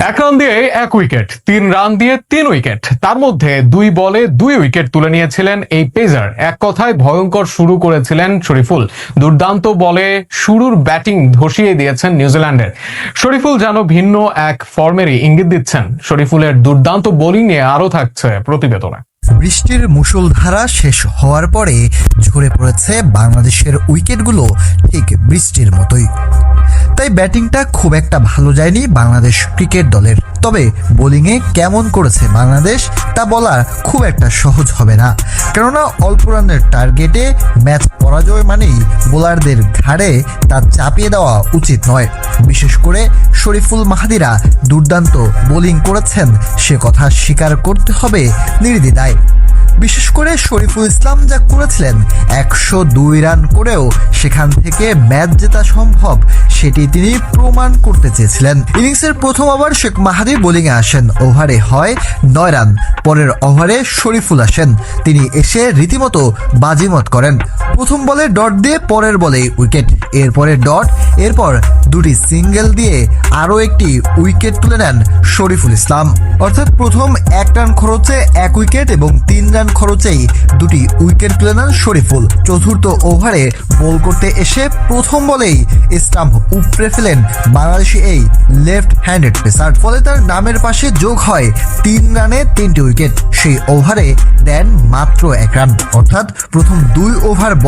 এক রান দিয়ে 1 wicket, 3 run দিয়ে 3 উইকেট, তার মধ্যে 2 বলে 2 উইকেট তুলে নিয়েছিলেন এই পেসার। এক কথায় ভয়ঙ্কর শুরু করেছিলেন শরীফুল। দুর্দান্ত বলে শুরুর ব্যাটিং ধসিয়ে দিয়েছেন নিউজিল্যান্ডের। শরীফুল যেন ভিন্ন এক ফর্মেরই ইঙ্গিত দিচ্ছেন। শরীফুলের দুর্দান্ত বোলিং নিয়ে আরো থাকছে প্রতিবেদনে। বৃষ্টির মুষলধারা শেষ হওয়ার পরে ঝরে পড়েছে বাংলাদেশের উইকেটগুলো ঠিক বৃষ্টির মতোই। তাই ব্যাটিংটা খুব একটা ভালো যায়নি বাংলাদেশ ক্রিকেট দলের। তবে বোলিংয়ে কেমন করেছে বাংলাদেশ তা বলা খুব একটা সহজ হবে না, কেননা অল্প রানের টার্গেটে ম্যাচ পরাজয় মানেই বোলারদের ঘাড়ে তা চাপিয়ে দেওয়া উচিত নয়। বিশেষ করে শরীফুল মাহাদিরা দুর্দান্ত বোলিং করেছেন, সে কথা স্বীকার করতে হবে নির্দ্বিধায়। বিশেষ করে শরীফুল ইসলাম যা করেছিলেন, 102 রান করেও সেখান থেকে ম্যাচ জেতা সম্ভব সেটি তিনি প্রমাণ করতে চেয়েছিলেন। ইনিংসের প্রথম ওভার শেখ মাহাদি বোলিংয়ে আসেন, ওভারে হয় 9 রান। পরের ওভারে শরীফুল আসেন, তিনি এসে রীতিমতো বাজিমত করেন। প্রথম বলে ডট দিয়ে পরের বলে উইকেট, এরপরে ডট, এরপর দুটি সিঙ্গেল দিয়ে আরও একটি উইকেট তুলে নেন শরীফুল ইসলাম। অর্থাৎ প্রথম 1 রান খরচে 1 উইকেট এবং 3 রান খরচেই দুটি উইকেট তুলে নেন শরীফুল। চতুর্থ ওভারে বল করতে এসে প্রথম বলেই স্টাম্প উপড়ে ফেলেন বাংলাদেশি এই লেফট হ্যান্ডেড পেসার। ফলে তার নামের পাশে যোগ হয় 3 রানে 3টি উইকেট। সেই ওভারে দেন মাত্র 1 রান। অর্থাৎ প্রথম 2 ওভার বল